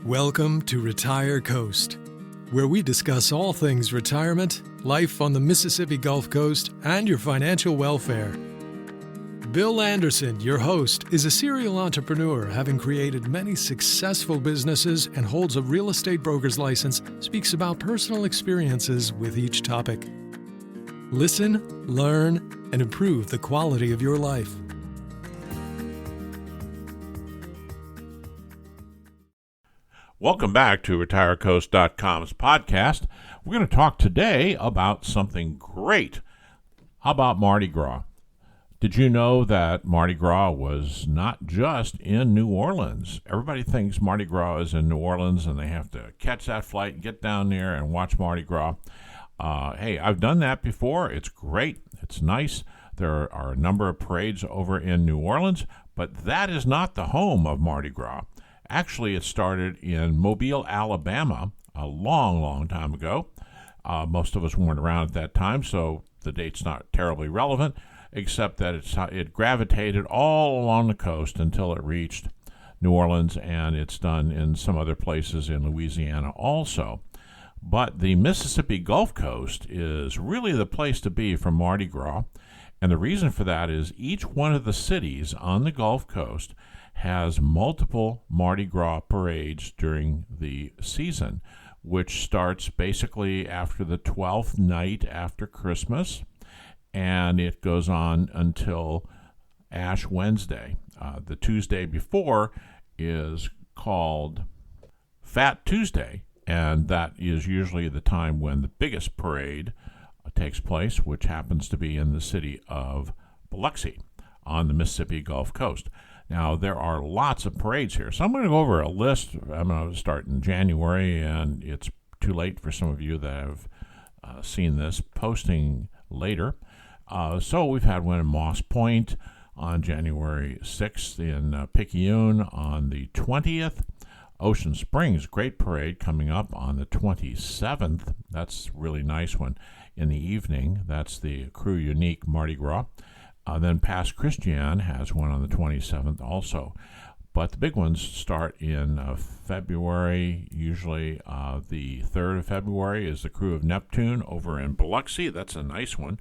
Welcome to Retire Coast, where we discuss all things retirement, life on the Mississippi Gulf Coast, and your financial welfare. Bill Anderson, your host, is a serial entrepreneur having created many successful businesses and holds a real estate broker's license, speaks about personal experiences with each topic. Listen, learn, and improve the quality of your life. Welcome back to RetireCoast.com's podcast. We're going to talk today about something great. How about Mardi Gras? Did you know that Mardi Gras was not just in New Orleans? Everybody thinks Mardi Gras is in New Orleans and they have to catch that flight and get down there and watch Mardi Gras. Hey, I've done that before. It's great. It's nice. There are a number of parades over in New Orleans, but that is not the home of Mardi Gras. Actually, it started in Mobile, Alabama, a long, long time ago. Most of us weren't around at that time, so the date's not terribly relevant, except that it gravitated all along the coast until it reached New Orleans, and it's done in some other places in Louisiana also. But the Mississippi Gulf Coast is really the place to be for Mardi Gras, and the reason for that is each one of the cities on the Gulf Coast has multiple Mardi Gras parades during the season, which starts basically after the 12th night after Christmas, and it goes on until Ash Wednesday. The Tuesday before is called Fat Tuesday, and that is usually the time when the biggest parade takes place, which happens to be in the city of Biloxi on the Mississippi Gulf Coast. Now, there are lots of parades here, so I'm going to go over a list. I'm going to start in January, and it's too late for some of you that have seen this posting later. So we've had one in Moss Point on January 6th, in Picayune on the 20th. Ocean Springs, great parade coming up on the 27th. That's a really nice one in the evening. That's the Crew Unique Mardi Gras. Then Pass Christian has one on the 27th also. But the big ones start in February. Usually the 3rd of February is the Crew of Neptune over in Biloxi. That's a nice one.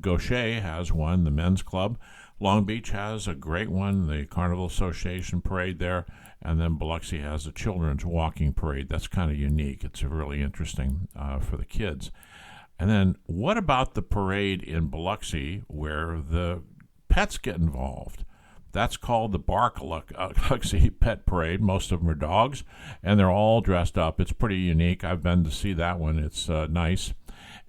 Gaucher has one, the men's club. Long Beach has a great one, the Carnival Association parade there. And then Biloxi has a children's walking parade. That's kind of unique. It's really interesting for the kids. And then what about the parade in Biloxi where the pets get involved? That's called the Biloxi Pet Parade. Most of them are dogs, and they're all dressed up. It's pretty unique. I've been to see that one. It's nice.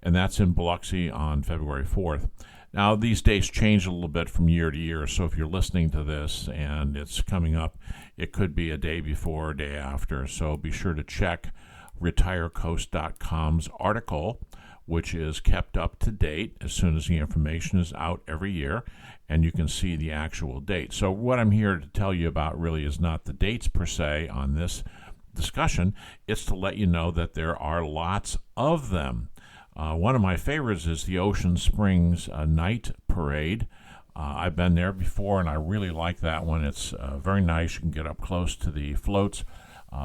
And that's in Biloxi on February 4th. Now, these dates change a little bit from year to year, so if you're listening to this and it's coming up, it could be a day before or a day after. So be sure to check RetireCoast.com's article, which is kept up to date as soon as the information is out every year, and you can see the actual date. So what I'm here to tell you about really is not the dates per se on this discussion. It's to let you know that there are lots of them. One of my favorites is the Ocean Springs Night Parade. I've been there before, and I really like that one. It's very nice. You can get up close to the floats.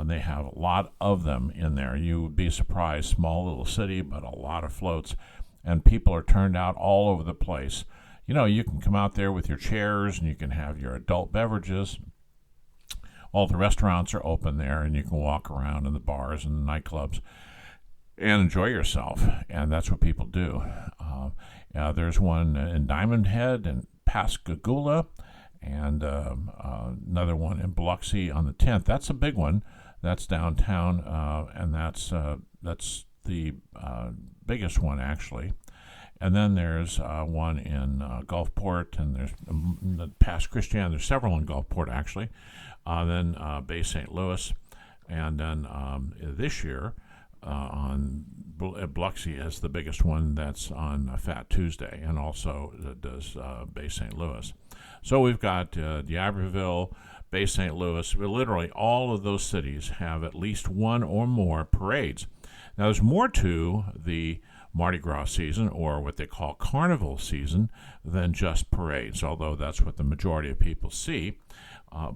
They have a lot of them in there. You would be surprised. Small little city, but a lot of floats. And people are turned out all over the place. You know, you can come out there with your chairs, and you can have your adult beverages. All the restaurants are open there, and you can walk around in the bars and the nightclubs and enjoy yourself. And that's what people do. There's one in Diamond Head and Pascagoula, and another one in Biloxi on the 10th. That's a big one. That's downtown, and that's the biggest one, actually. And then there's one in Gulfport, and there's Pass Christian. There's several in Gulfport, actually. Then Bay St. Louis. And then this year on Biloxi is the biggest one. That's on Fat Tuesday, and also does Bay St. Louis. So we've got D'Iberville, Bay St. Louis. Literally all of those cities have at least one or more parades. Now there's more to the Mardi Gras season, or what they call carnival season, than just parades, although that's what the majority of people see.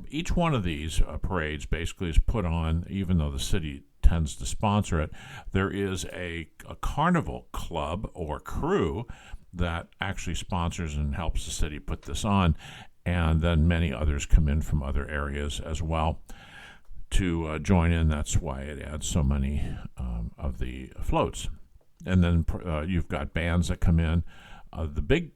Each one of these parades basically is put on, even though the city tends to sponsor it. There is a carnival club or crew that actually sponsors and helps the city put this on, and then many others come in from other areas as well to join in. That's why it adds so many of the floats. And then you've got bands that come in. The big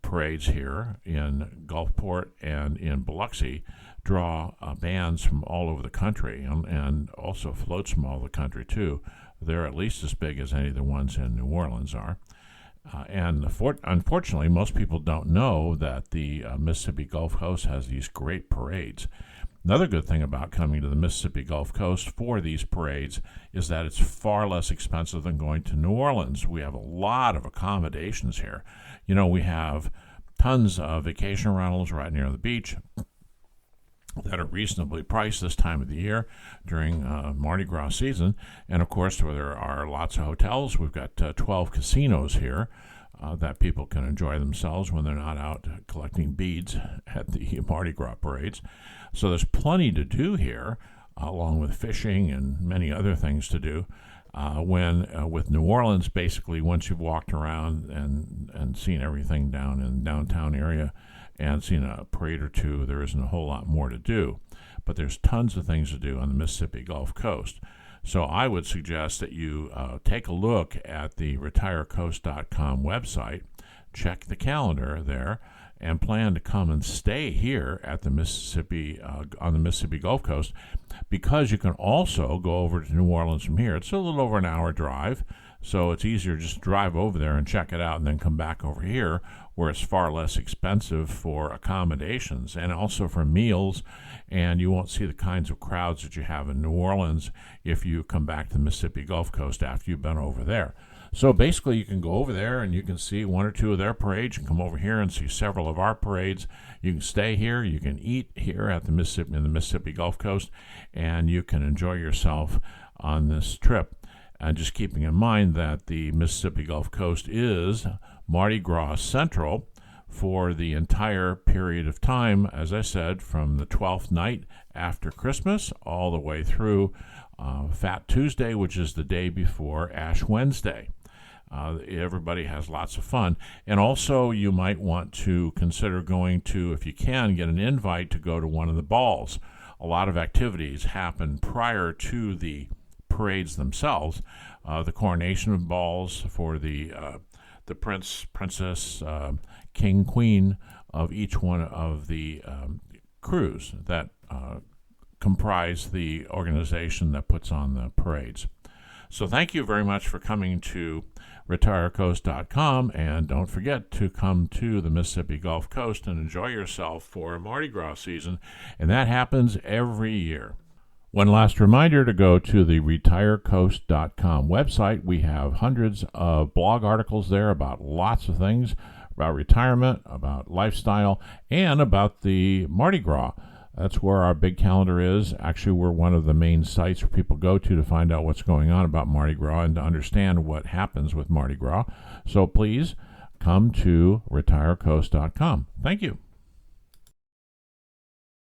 parades here in Gulfport and in Biloxi draw bands from all over the country, and also floats from all over the country too. They're at least as big as any of the ones in New Orleans are. And unfortunately, most people don't know that the Mississippi Gulf Coast has these great parades. Another good thing about coming to the Mississippi Gulf Coast for these parades is that it's far less expensive than going to New Orleans. We have a lot of accommodations here. You know, we have tons of vacation rentals right near the beach that are reasonably priced this time of the year during Mardi Gras season. And, of course, where there are lots of hotels. We've got 12 casinos here that people can enjoy themselves when they're not out collecting beads at the Mardi Gras parades. So there's plenty to do here, along with fishing and many other things to do. With New Orleans, basically, once you've walked around and seen everything down in the downtown area and seen a parade or two, there isn't a whole lot more to do. But there's tons of things to do on the Mississippi Gulf Coast. So I would suggest that you take a look at the retirecoast.com website, check the calendar there, and plan to come and stay here at the Mississippi on the Mississippi Gulf Coast, because you can also go over to New Orleans from here. It's a little over an hour drive, so it's easier just to drive over there and check it out and then come back over here, where it's far less expensive for accommodations and also for meals, and you won't see the kinds of crowds that you have in New Orleans if you come back to the Mississippi Gulf Coast after you've been over there. So basically, you can go over there and you can see one or two of their parades. You can come over here and see several of our parades. You can stay here. You can eat here at the Mississippi Gulf Coast, and you can enjoy yourself on this trip. And just keeping in mind that the Mississippi Gulf Coast is Mardi Gras Central for the entire period of time, as I said, from the 12th night after Christmas all the way through Fat Tuesday, which is the day before Ash Wednesday. Everybody has lots of fun. And also, you might want to consider going to, if you can, get an invite to go to one of the balls. A lot of activities happen prior to the parades themselves. The coronation of balls for the prince, princess, king, queen of each one of the crews that comprise the organization that puts on the parades. So thank you very much for coming to retirecoast.com, and don't forget to come to the Mississippi Gulf Coast and enjoy yourself for Mardi Gras season, and that happens every year. One last reminder to go to the retirecoast.com website. We have hundreds of blog articles there about lots of things, about retirement, about lifestyle, and about the Mardi Gras. That's where our big calendar is. Actually, we're one of the main sites where people go to find out what's going on about Mardi Gras and to understand what happens with Mardi Gras. So please come to retirecoast.com. Thank you.